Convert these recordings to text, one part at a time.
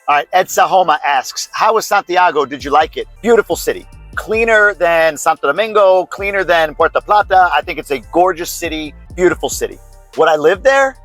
All right, Ed Sahoma asks, how was Santiago? Did you like it? Beautiful city. Cleaner than Santo Domingo, cleaner than Puerto Plata. I think it's a gorgeous city, beautiful city. Would I live there?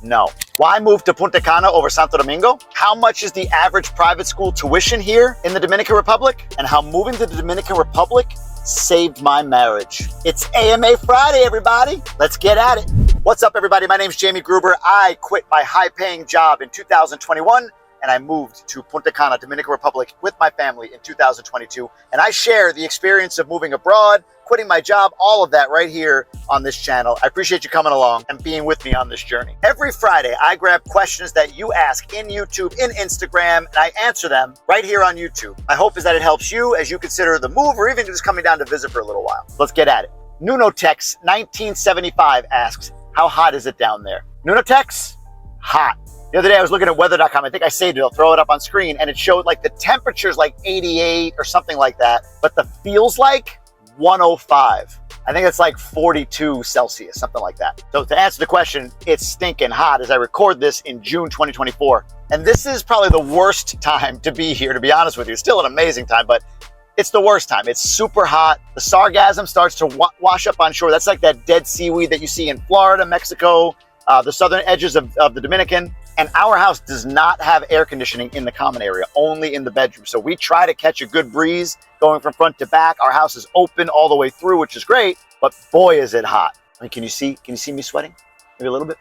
No. Why move to Punta Cana over Santo Domingo? How much is the average private school tuition here in the Dominican Republic? And how moving to the Dominican Republic saved my marriage. It's AMA Friday, everybody. Let's get at it. What's up, everybody? My name's Jamie Gruber. I quit my high-paying job in 2021 and I moved to Punta Cana, Dominican Republic with my family in 2022. And I share the experience of moving abroad, quitting my job, all of that right here on this channel. I appreciate you coming along and being with me on this journey. Every Friday, I grab questions that you ask in YouTube, in Instagram, and I answer them right here on YouTube. My hope is that it helps you as you consider the move or even just coming down to visit for a little while. Let's get at it. Nunotex 1975 asks, how hot is it down there? Nunotex, hot. The other day I was looking at weather.com. I think I saved it. I'll throw it up on screen. And it showed like the temperature's like 88 or something like that. But the feels like 105. I think it's like 42 Celsius, something like that. So to answer the question, it's stinking hot as I record this in June 2024. And this is probably the worst time to be here, to be honest with you. It's still an amazing time, but it's the worst time. It's super hot. The sargassum starts to wash up on shore. That's like that dead seaweed that you see in Florida, Mexico, the southern edges of the Dominican. And our house does not have air conditioning in the common area, only in the bedroom. So we try to catch a good breeze going from front to back. Our house is open all the way through, which is great, but boy, is it hot. I mean, can you see me sweating? Maybe a little bit?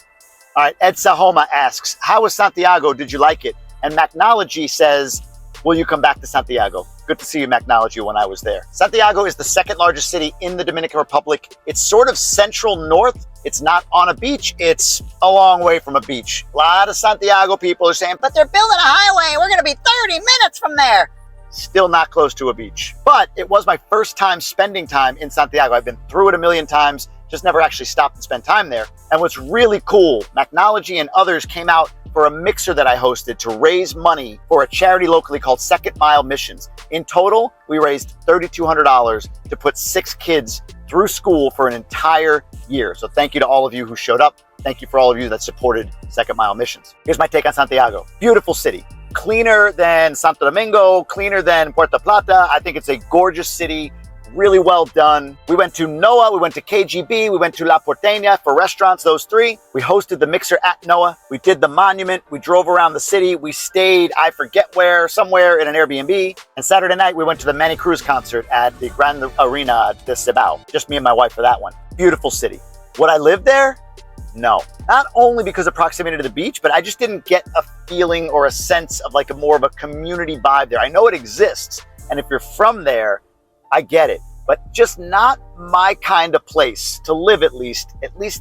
All right, Ed Sahoma asks, how was Santiago? Did you like it? And Macnology says, will you come back to Santiago? Good to see you, Macnology, when I was there. Santiago is the second largest city in the Dominican Republic. It's sort of central north. It's not on a beach. It's a long way from a beach. A lot of Santiago people are saying, but they're building a highway. We're going to be 30 minutes from there. Still not close to a beach. But it was my first time spending time in Santiago. I've been through it a million times, just never actually stopped and spent time there. And what's really cool, Macnology and others came out for a mixer that I hosted to raise money for a charity locally called Second Mile Missions. In total, we raised $3,200 to put 6 kids through school for an entire year. So thank you to all of you who showed up. Thank you for all of you that supported Second Mile Missions. Here's my take on Santiago. Beautiful city. Cleaner than Santo Domingo, cleaner than Puerto Plata. I think it's a gorgeous city. Really well done. We went to NOAA, we went to KGB, we went to La Porteña for restaurants, those 3. We hosted the mixer at NOAA. We did the monument. We drove around the city. We stayed, I forget where, somewhere in an Airbnb. And Saturday night, we went to the Manny Cruz concert at the Grand Arena de Cibao. Just me and my wife for that one. Beautiful city. Would I live there? No. Not only because of proximity to the beach, but I just didn't get a feeling or a sense of like more of a community vibe there. I know it exists. And if you're from there, I get it, but just not my kind of place to live, at least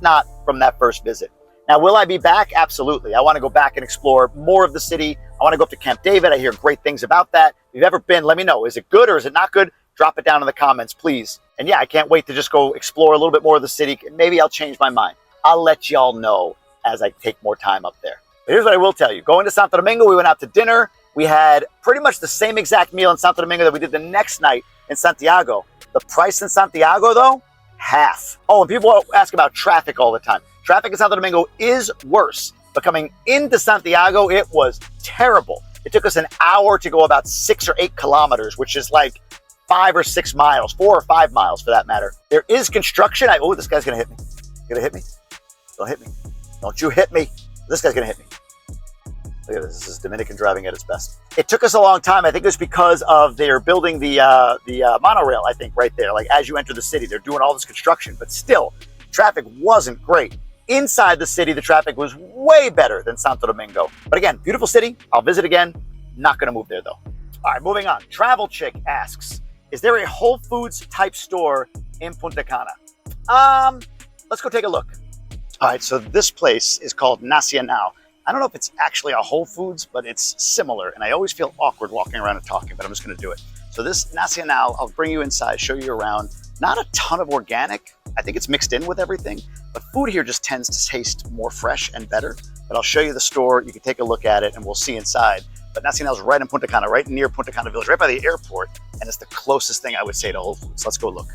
not from that first visit. Now, will I be back? Absolutely. I want to go back and explore more of the city. I want to go up to Camp David. I hear great things about that. If you've ever been, let me know. Is it good or is it not good? Drop it down in the comments, please. And yeah, I can't wait to just go explore a little bit more of the city. Maybe I'll change my mind. I'll let y'all know as I take more time up there. But here's what I will tell you. Going to Santo Domingo, we went out to dinner. We had pretty much the same exact meal in Santo Domingo that we did the next night in Santiago. The price in Santiago, though, half. Oh, and people ask about traffic all the time. Traffic in Santo Domingo is worse, but coming into Santiago, it was terrible. It took us an hour to go about 6 or 8 kilometers, which is like 5 or 6 miles, 4 or 5 miles for that matter. There is construction. Oh, this guy's gonna hit me. You gonna hit me? Don't hit me. Don't you hit me. This guy's gonna hit me. Look at this. This is Dominican driving at its best. It took us a long time. I think it was because of they're building the monorail, I think, right there. Like as you enter the city, they're doing all this construction, but still, traffic wasn't great. Inside the city, the traffic was way better than Santo Domingo. But again, beautiful city. I'll visit again. Not gonna move there though. All right, moving on. Travel Chick asks, is there a Whole Foods type store in Punta Cana? Let's go take a look. All right, so this place is called Nacional. I don't know if it's actually a Whole Foods, but it's similar. And I always feel awkward walking around and talking, but I'm just gonna do it. So this Nacional, I'll bring you inside, show you around. Not a ton of organic. I think it's mixed in with everything, but food here just tends to taste more fresh and better. But I'll show you the store. You can take a look at it and we'll see inside. But Nacional's right in Punta Cana, right near Punta Cana Village, right by the airport. And it's the closest thing I would say to Whole Foods. Let's go look.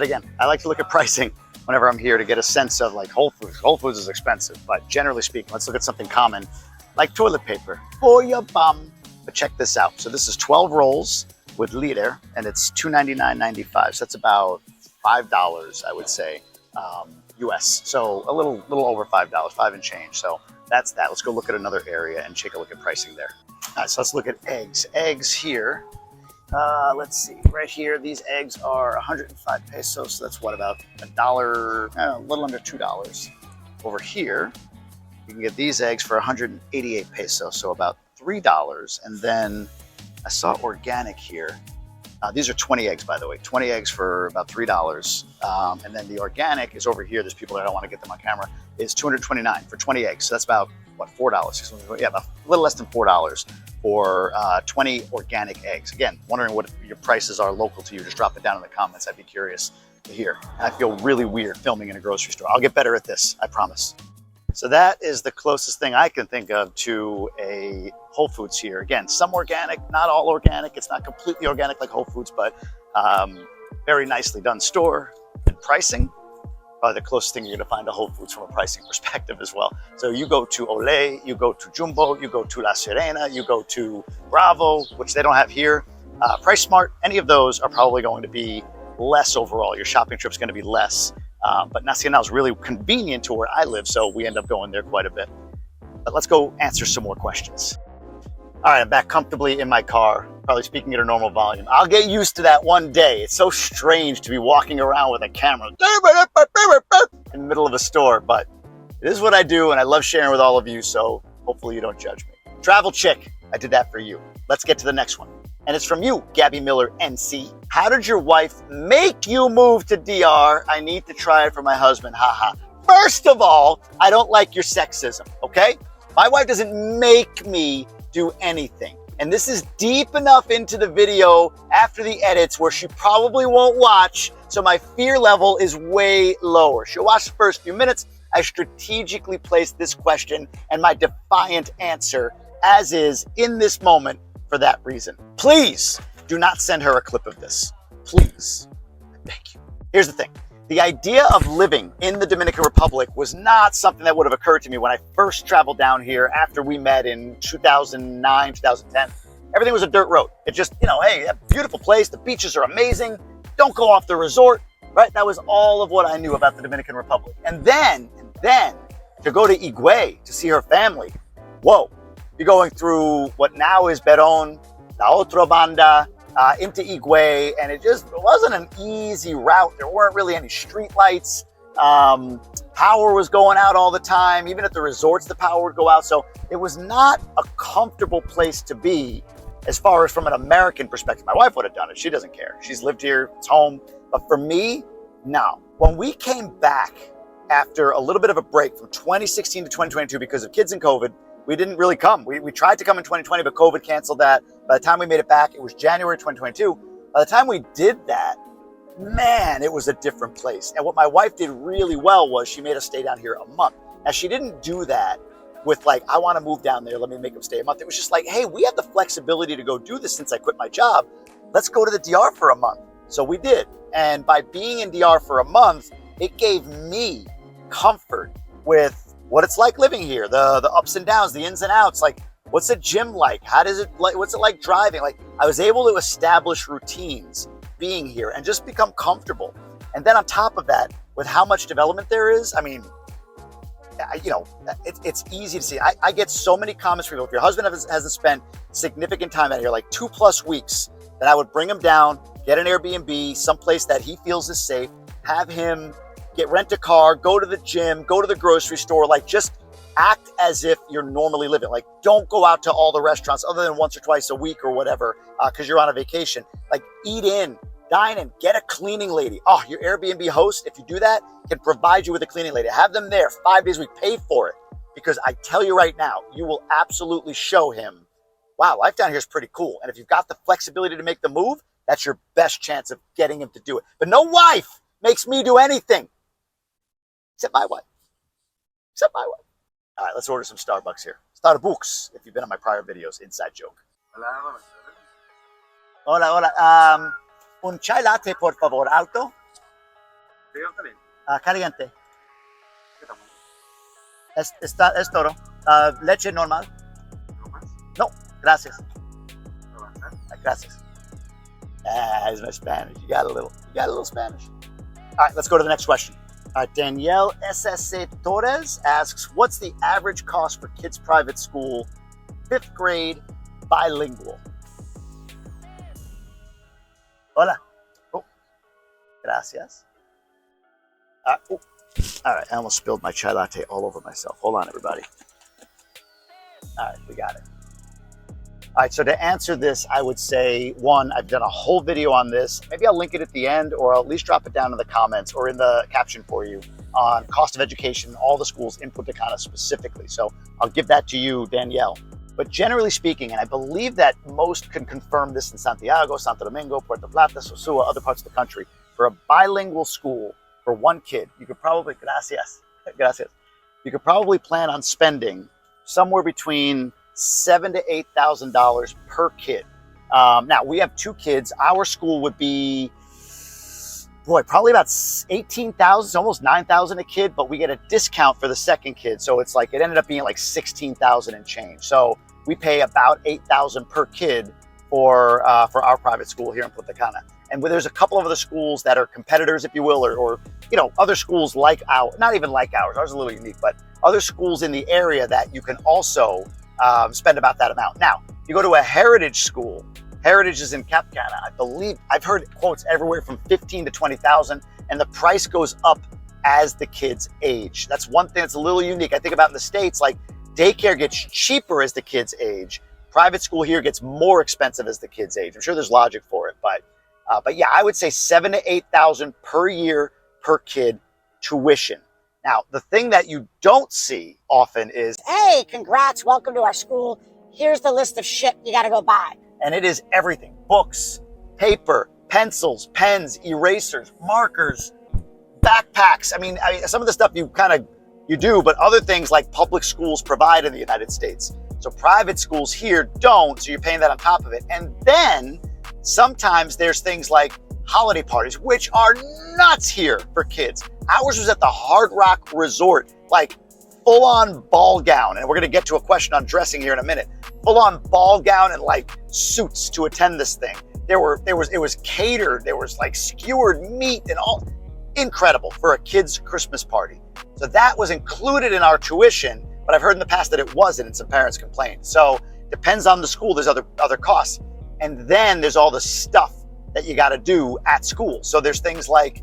But again, I like to look at pricing whenever I'm here to get a sense of like Whole Foods. Whole Foods is expensive, but generally speaking, let's look at something common like toilet paper for your bum. But check this out. So this is 12 rolls with liter, and it's $299.95. So that's about $5, I would say, US. So a little over $5, 5 and change. So that's that. Let's go look at another area and take a look at pricing there. All right, so let's look at eggs. Eggs here. Let's see, right here, these eggs are 105 pesos. So that's what, about $1, a little under $2. Over here, you can get these eggs for 188 pesos, so about $3. And then I saw organic here. These are 20 eggs, by the way, 20 eggs for about $3. And then the organic is over here. There's people that don't want to get them on camera. Is 229 for 20 eggs. So that's about, what, $4? Yeah, about a little less than $4 for 20 organic eggs. Again, wondering what your prices are local to you. Just drop it down in the comments. I'd be curious to hear. I feel really weird filming in a grocery store. I'll get better at this, I promise. So that is the closest thing I can think of to a Whole Foods here. Again, some organic, not all organic. It's not completely organic like Whole Foods, but very nicely done store. And pricing, probably the closest thing you're gonna find to Whole Foods from a pricing perspective as well. So you go to Olé, you go to Jumbo, you go to La Sirena, you go to Bravo, which they don't have here. Price Smart, any of those are probably going to be less overall. Your shopping trip's gonna be less. But Nacional is really convenient to where I live, so we end up going there quite a bit. But let's go answer some more questions. All right, I'm back comfortably in my car, probably speaking at a normal volume. I'll get used to that one day. It's so strange to be walking around with a camera in the middle of a store, but it is what I do, and I love sharing with all of you, so hopefully you don't judge me. Travel Chick, I did that for you. Let's get to the next one. And it's from you, Gabby Miller, NC. How did your wife make you move to DR? I need to try it for my husband, haha. First of all, I don't like your sexism, okay? My wife doesn't make me do anything. And this is deep enough into the video after the edits where she probably won't watch, so my fear level is way lower. She'll watch the first few minutes. I strategically placed this question and my defiant answer as is in this moment for that reason. Please do not send her a clip of this. Please. Thank you. Here's the thing. The idea of living in the Dominican Republic was not something that would have occurred to me when I first traveled down here after we met in 2009, 2010. Everything was a dirt road. It just, hey, a beautiful place. The beaches are amazing. Don't go off the resort, right? That was all of what I knew about the Dominican Republic. And then to go to Higüey to see her family. Whoa. You're going through what now is Berón, La Otra Banda, into Higüey, and it just wasn't an easy route. There weren't really any street lights. Power was going out all the time. Even at the resorts, the power would go out. So it was not a comfortable place to be as far as from an American perspective. My wife would have done it. She doesn't care. She's lived here. It's home. But for me, no. When we came back after a little bit of a break from 2016 to 2022 because of kids and COVID, we didn't really come. We tried to come in 2020, but COVID canceled that. By the time we made it back, it was January 2022. By the time we did that, man, it was a different place. And what my wife did really well was she made us stay down here a month. Now, she didn't do that with like, I want to move down there, let me make them stay a month. It was just like, hey, we have the flexibility to go do this since I quit my job. Let's go to the DR for a month. So we did. And by being in DR for a month, it gave me comfort with what it's like living here, the ups and downs, the ins and outs. Like, what's a gym like? What's it like driving? Like, I was able to establish routines being here and just become comfortable. And then on top of that, with how much development there is, I mean, it's easy to see. I get so many comments from people. If your husband hasn't spent significant time out here, like 2+ weeks, then I would bring him down, get an Airbnb, someplace that he feels is safe, have him rent a car, go to the gym, go to the grocery store, like just act as if you're normally living. Like, don't go out to all the restaurants other than once or twice a week or whatever, because you're on a vacation. Like, eat in, dine in, get a cleaning lady. Oh, your Airbnb host, if you do that, can provide you with a cleaning lady. Have them there 5 days a week, pay for it. Because I tell you right now, you will absolutely show him, wow, life down here is pretty cool. And if you've got the flexibility to make the move, that's your best chance of getting him to do it. But no wife makes me do anything. Except my wife. All right, let's order some Starbucks here. Starbucks, if you've been on my prior videos, inside joke. Hola. Un chai latte, por favor, alto. Caliente. Es todo. Leche normal. No, gracias. Gracias. That's my Spanish. You got a little Spanish. All right, let's go to the next question. All right, Danielle SSC Torres asks, what's the average cost for kids' private school, 5th grade, bilingual? Hola. Oh, gracias. All right, I almost spilled my chai latte all over myself. Hold on, everybody. All right, we got it. All right, so to answer this, I would say, one, I've done a whole video on this. Maybe I'll link it at the end, or I'll at least drop it down in the comments or in the caption for you on cost of education, all the schools in Punta Cana specifically. So I'll give that to you, Danielle. But generally speaking, and I believe that most can confirm this in Santiago, Santo Domingo, Puerto Plata, Sosua, other parts of the country, for a bilingual school for one kid, you could probably, gracias. You could probably plan on spending somewhere between $7,000 to $8,000 per kid. Now we have 2 kids. Our school would be, probably about 18,000, almost 9,000 a kid, but we get a discount for the second kid. So it's like, it ended up being like 16,000 and change. So we pay about 8,000 per kid for our private school here in Punta Cana. And there's a couple of other schools that are competitors, if you will, or other schools like ours, not even like ours is a little unique, but other schools in the area that you can also spend about that amount. Now, you go to a heritage school. Heritage is in Cap Cana. I believe I've heard quotes everywhere from 15 to 20,000, and the price goes up as the kids age. That's one thing that's a little unique. I think about in the States, like daycare gets cheaper as the kids age. Private school here gets more expensive as the kids age. I'm sure there's logic for it, but yeah, I would say $7,000 to $8,000 per year per kid tuition. Now, the thing that you don't see often is, hey, congrats, welcome to our school. Here's the list of shit you got to go buy. And it is everything: books, paper, pencils, pens, erasers, markers, backpacks. I mean, some of the stuff you do, but other things like public schools provide in the United States. So private schools here don't, so you're paying that on top of it. And then sometimes there's things like holiday parties, which are nuts here for kids. Ours was at the Hard Rock Resort, like full-on ball gown. And we're going to get to a question on dressing here in a minute. Full-on ball gown and like suits to attend this thing. It was catered. There was like skewered meat and all. Incredible for a kid's Christmas party. So that was included in our tuition, but I've heard in the past that it wasn't, and some parents complained. So depends on the school. There's other costs. And then there's all the stuff that you got to do at school. So there's things like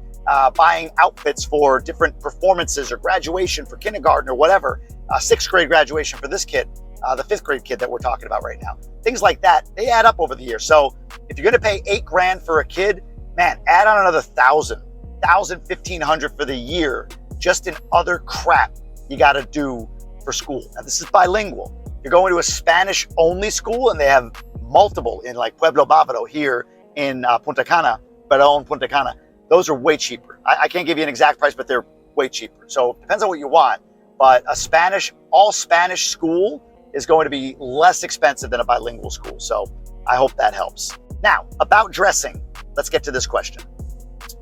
buying outfits for different performances or graduation for kindergarten or whatever, 6th grade graduation for this kid, the 5th grade kid that we're talking about right now. Things like that, they add up over the year. So if you're going to pay $8,000 for a kid, man, add on another $1,000, $1,500 for the year, just in other crap you got to do for school. Now this is bilingual. You're going to a Spanish only school, and they have multiple in like Pueblo Bávaro here in Punta Cana, Perón, Punta Cana. Those are way cheaper. I can't give you an exact price, but they're way cheaper. So it depends on what you want. But a all Spanish school is going to be less expensive than a bilingual school. So I hope that helps. Now, about dressing, let's get to this question.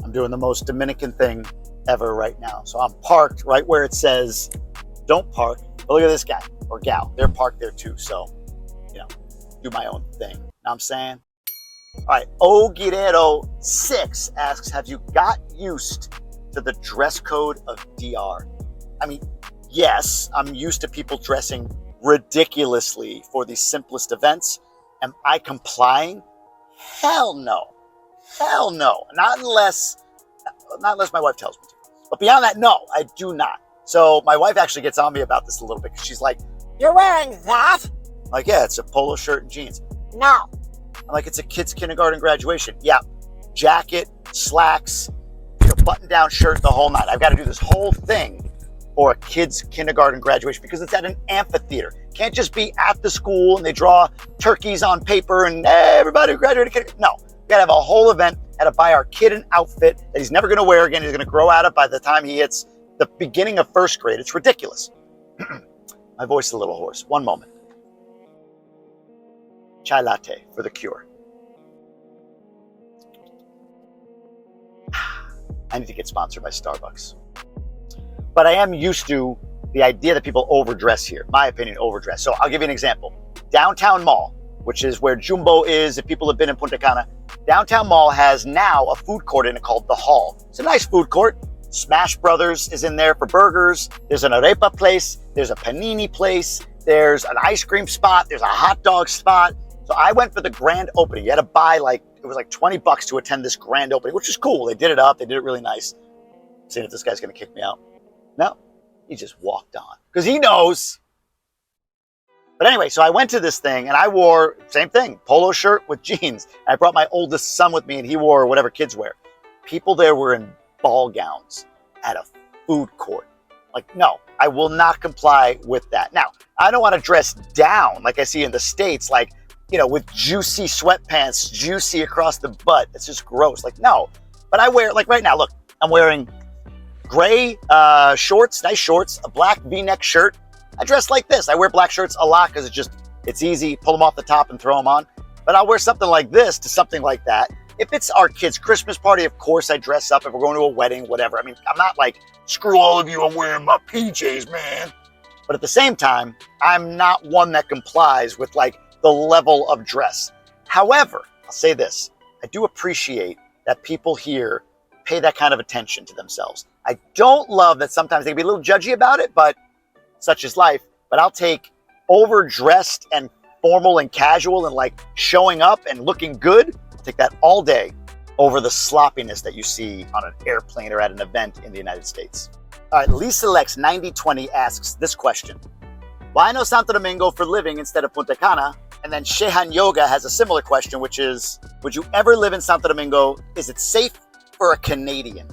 I'm doing the most Dominican thing ever right now. So I'm parked right where it says, don't park. But look at this guy or gal. They're parked there too. So, do my own thing. Know what I'm saying? All right, O Guerrero 6 asks, have you got used to the dress code of DR? I mean, yes, I'm used to people dressing ridiculously for the simplest events. Am I complying? Hell no. Hell no. Not unless my wife tells me to. But beyond that, no, I do not. So my wife actually gets on me about this a little bit because she's like, you're wearing that? I'm like, yeah, it's a polo shirt and jeans. No. I'm like, it's a kid's kindergarten graduation. Yeah, jacket, slacks, button-down shirt, the whole nine. I've got to do this whole thing for a kid's kindergarten graduation because it's at an amphitheater. Can't just be at the school and they draw turkeys on paper and hey, everybody graduated. No, we got to have a whole event. Got to buy our kid an outfit that he's never going to wear again. He's going to grow out of by the time he hits the beginning of 1st grade. It's ridiculous. My voice is a little hoarse. One moment. Chai latte for the cure. I need to get sponsored by Starbucks. But I am used to the idea that people overdress here. My opinion, overdress. So I'll give you an example. Downtown Mall, which is where Jumbo is, if people have been in Punta Cana, Downtown Mall has now a food court in it called The Hall. It's a nice food court. Smash Brothers is in there for burgers. There's an arepa place. There's a panini place. There's an ice cream spot. There's a hot dog spot. So I went for the grand opening. You had to buy it was like $20 to attend this grand opening, which is cool. They did it up. They did it really nice. Seeing if this guy's going to kick me out. No, he just walked on because he knows. But anyway, so I went to this thing and I wore, same thing, polo shirt with jeans. And I brought my oldest son with me and he wore whatever kids wear. People there were in ball gowns at a food court. Like, no, I will not comply with that. Now, I don't want to dress down like I see in the States, like, with juicy sweatpants, juicy across the butt. It's just gross. Like, no. But I wear, like right now, look, I'm wearing gray shorts, nice shorts, a black V-neck shirt. I dress like this. I wear black shirts a lot because it's easy. Pull them off the top and throw them on. But I'll wear something like this to something like that. If it's our kid's Christmas party, of course I dress up. If we're going to a wedding, whatever. I mean, I'm not like, screw all of you, I'm wearing my PJs, man. But at the same time, I'm not one that complies with like the level of dress. However, I'll say this. I do appreciate that people here pay that kind of attention to themselves. I don't love that sometimes they can be a little judgy about it, but such is life. But I'll take overdressed and formal and casual and like showing up and looking good. I'll take that all day over the sloppiness that you see on an airplane or at an event in the United States. All right, Lisa Lex 9020 asks this question. Why no Santo Domingo for living instead of Punta Cana? And then Shehan Yoga has a similar question, which is, would you ever live in Santo Domingo? Is it safe for a Canadian?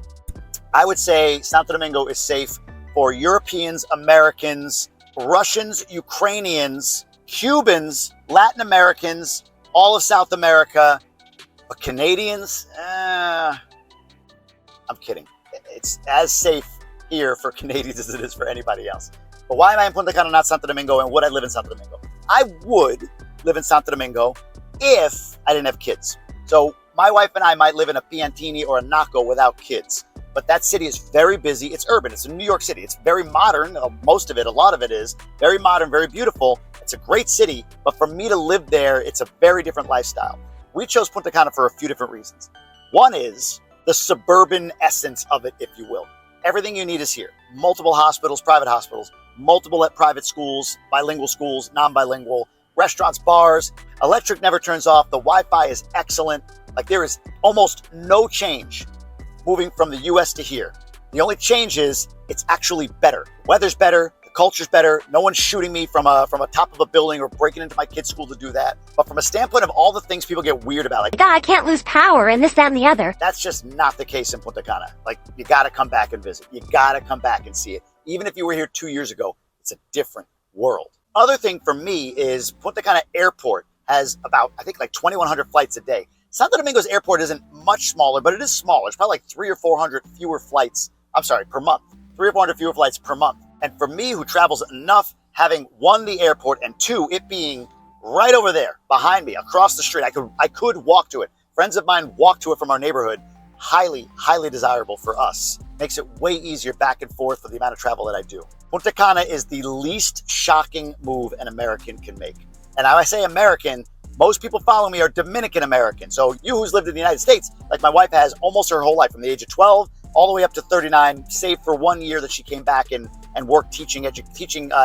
I would say Santo Domingo is safe for Europeans, Americans, Russians, Ukrainians, Cubans, Latin Americans, all of South America. But Canadians, I'm kidding. It's as safe here for Canadians as it is for anybody else. But why am I in Punta Cana, not Santo Domingo, and would I live in Santo Domingo? I would live in Santo Domingo if I didn't have kids. So my wife and I might live in a Piantini or a Naco without kids. But that city is very busy. It's urban. It's in New York City. It's very modern. Most of it, a lot of it is very modern, very beautiful. It's a great city. But for me to live there, it's a very different lifestyle. We chose Punta Cana for a few different reasons. One is the suburban essence of it, if you will. Everything you need is here. Multiple hospitals, private hospitals, multiple private schools, bilingual schools, non-bilingual, restaurants, bars. Electric never turns off. The Wi-Fi is excellent. Like there is almost no change moving from the US to here. The only change is it's actually better. Weather's better, the culture's better. No one's shooting me from a top of a building or breaking into my kid's school to do that. But from a standpoint of all the things people get weird about, like, God, I can't lose power and this, that, and the other. that's just not the case in Punta Cana. Like, you gotta come back and visit. You gotta come back and see it. Even if you were here 2 years ago, it's a different world. Other thing for me is Punta Cana Airport has about, I think, like 2,100 flights a day. Santo Domingo's airport isn't much smaller, but it is smaller. It's probably like 300 or 400 fewer flights. Per month. 300 or 400 fewer flights per month. And for me, who travels enough, having one, the airport, and two, it being right over there behind me, across the street, I could walk to it. Friends of mine walk to it from our neighborhood. Highly, highly desirable for us. Makes it way easier back and forth for the amount of travel that I do. Punta Cana is the least shocking move an American can make. And when I say American, most people follow me are Dominican American. So you who's lived in the United States, like my wife has almost her whole life from the age of 12 all the way up to 39, save for 1 year that she came back and worked teaching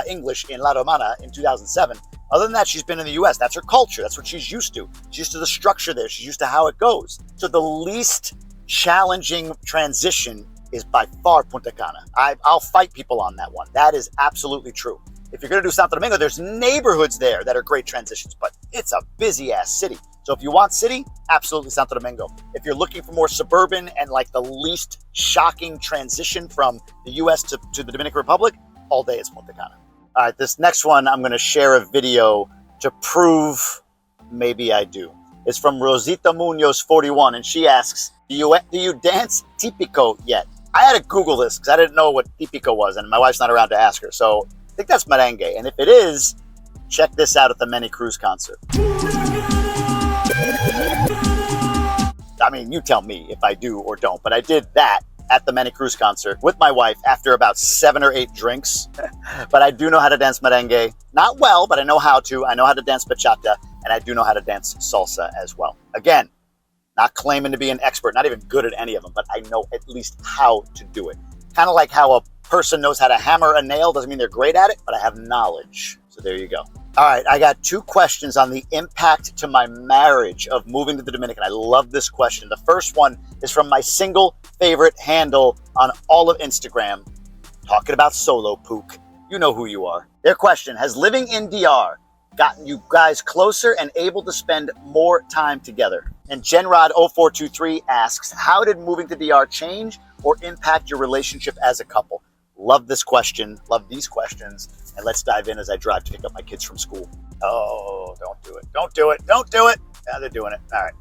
English in La Romana in 2007. Other than that, she's been in the US. That's her culture. That's what she's used to. She's used to the structure there. She's used to how it goes. So the least challenging transition is by far Punta Cana. I'll fight people on that one. That is absolutely true. If you're going to do Santo Domingo, there's neighborhoods there that are great transitions, but it's a busy ass city. So if you want city, absolutely Santo Domingo. If you're looking for more suburban and like the least shocking transition from the US to the Dominican Republic, all day it's Punta Cana. All right, this next one, I'm going to share a video to prove maybe I do. It's from Rosita Munoz 41, and she asks, do you dance típico yet? I had to Google this because I didn't know what típico was, and my wife's not around to ask her. So I think that's merengue. And if it is, check this out at the Many Cruz concert. I mean, you tell me if I do or don't, but I did that at the mcuh concert with my wife after about 7 or 8 drinks. But I do know how to dance merengue. Not well, but I know how to. I know how to dance bachata, and I do know how to dance salsa as well. Again, not claiming to be an expert, not even good at any of them, but I know at least how to do it. Kind of like how a person knows how to hammer a nail doesn't mean they're great at it, but I have knowledge. So there you go. All right, I got 2 questions on the impact to my marriage of moving to the Dominican. I love this question. The first one is from my single favorite handle on all of Instagram, talking about solo pook. You know who you are. Their question, has living in DR gotten you guys closer and able to spend more time together? And Genrod0423 asks, how did moving to DR change or impact your relationship as a couple? Love this question, love these questions, and let's dive in as I drive to pick up my kids from school. Oh, don't do it, don't do it, don't do it. Now they're doing it. All right,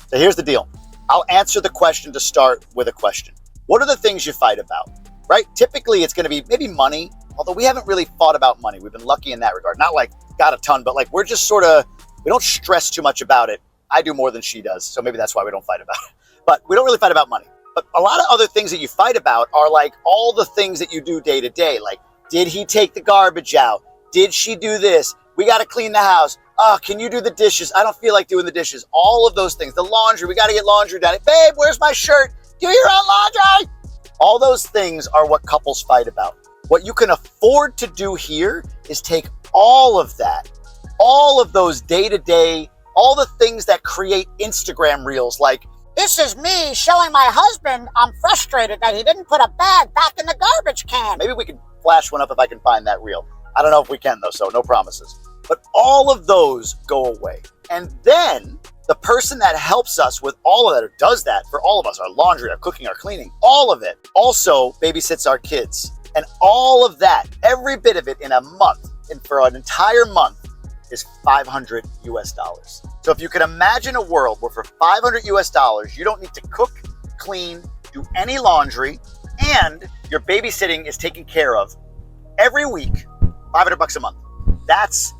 so here's the deal. I'll answer the question to start with a question. What are the things you fight about, right? Typically, it's gonna be maybe money, although we haven't really fought about money. We've been lucky in that regard. Not like got a ton, but like we're just sort of, we don't stress too much about it. I do more than she does, so maybe that's why we don't fight about it. But we don't really fight about money. But a lot of other things that you fight about are like all the things that you do day to day. Like, did he take the garbage out? Did she do this? We got to clean the house. Oh, can you do the dishes? I don't feel like doing the dishes. All of those things. The laundry, we got to get laundry done. Babe, where's my shirt? Do your own laundry. All those things are what couples fight about. What you can afford to do here is take all of that, all of those day to day, all the things that create Instagram reels like, This is me showing my husband I'm frustrated that he didn't put a bag back in the garbage can. maybe we can flash one up if I can find that reel. I don't know if we can though, so no promises. But all of those go away. And then the person that helps us with all of that, or does that for all of us, our laundry, our cooking, our cleaning, all of it, also babysits our kids. And all of that, every bit of it in a month, and for an entire month, is $500 US. So if you can imagine a world where for $500 US, you don't need to cook, clean, do any laundry, and your babysitting is taken care of every week, $500 a month. That's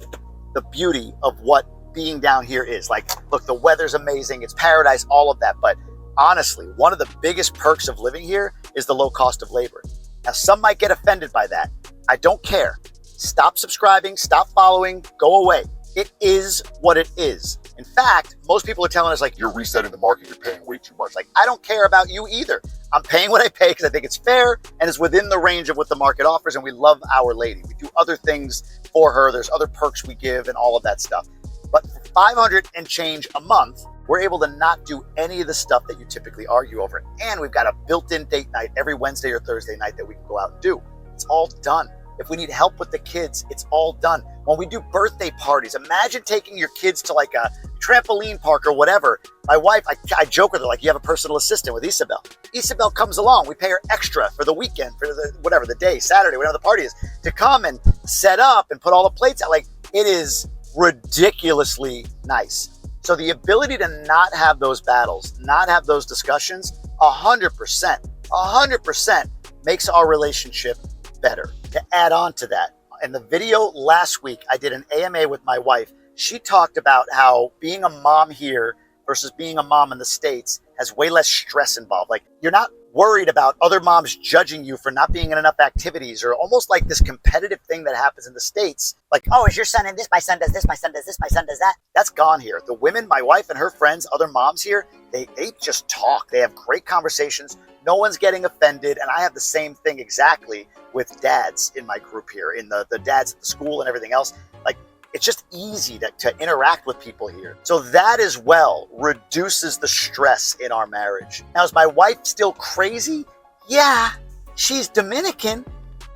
the beauty of what being down here is. Like, look, the weather's amazing, it's paradise, all of that. But honestly, one of the biggest perks of living here is the low cost of labor. Now, some might get offended by that. I don't care. Stop subscribing, stop following, go away. It is what it is. In fact, most people are telling us like, you're resetting the market, you're paying way too much. Like, I don't care about you either. I'm paying what I pay because I think it's fair and it's within the range of what the market offers, and we love our lady. We do other things for her. There's other perks we give and all of that stuff. But for 500 and change a month, we're able to not do any of the stuff that you typically argue over. And we've got a built-in date night every Wednesday or Thursday night that we can go out and do. It's all done. If we need help with the kids, it's all done. When we do birthday parties, imagine taking your kids to like a trampoline park or whatever. My wife, I joke with her, like, you have a personal assistant with Isabel. Isabel comes along. We pay her extra for the weekend, for the whatever, the day, Saturday, whatever the party is, to come and set up and put all the plates out. Like, it is ridiculously nice. So the ability to not have those battles, not have those discussions, 100% makes our relationship better. To add on to that, in the video last week, I did an AMA with my wife. She talked about how being a mom here versus being a mom in the States has way less stress involved. Like, you're not worried about other moms judging you for not being in enough activities, or almost like this competitive thing that happens in the States. Like, oh, is your son in this? My son does this, my son does this, my son does that. That's gone here. The women, my wife and her friends, other moms here, they just talk. They have great conversations. No one's getting offended. And I have the same thing exactly with dads in my group here, in the dads at the school and everything else. Like, it's just easy to interact with people here. So that as well reduces the stress in our marriage. Now, is my wife still crazy? Yeah, she's Dominican,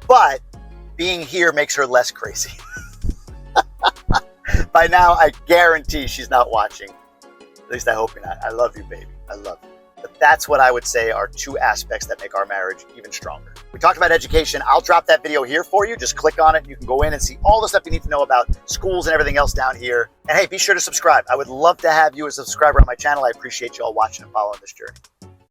but being here makes her less crazy. By now, I guarantee she's not watching. At least I hope you're not. I love you, baby. I love you. But that's what I would say are 2 aspects that make our marriage even stronger. We talked about education. I'll drop that video here for you. Just click on it. You can go in and see all the stuff you need to know about schools and everything else down here. And hey, be sure to subscribe. I would love to have you as a subscriber on my channel. I appreciate you all watching and following this journey.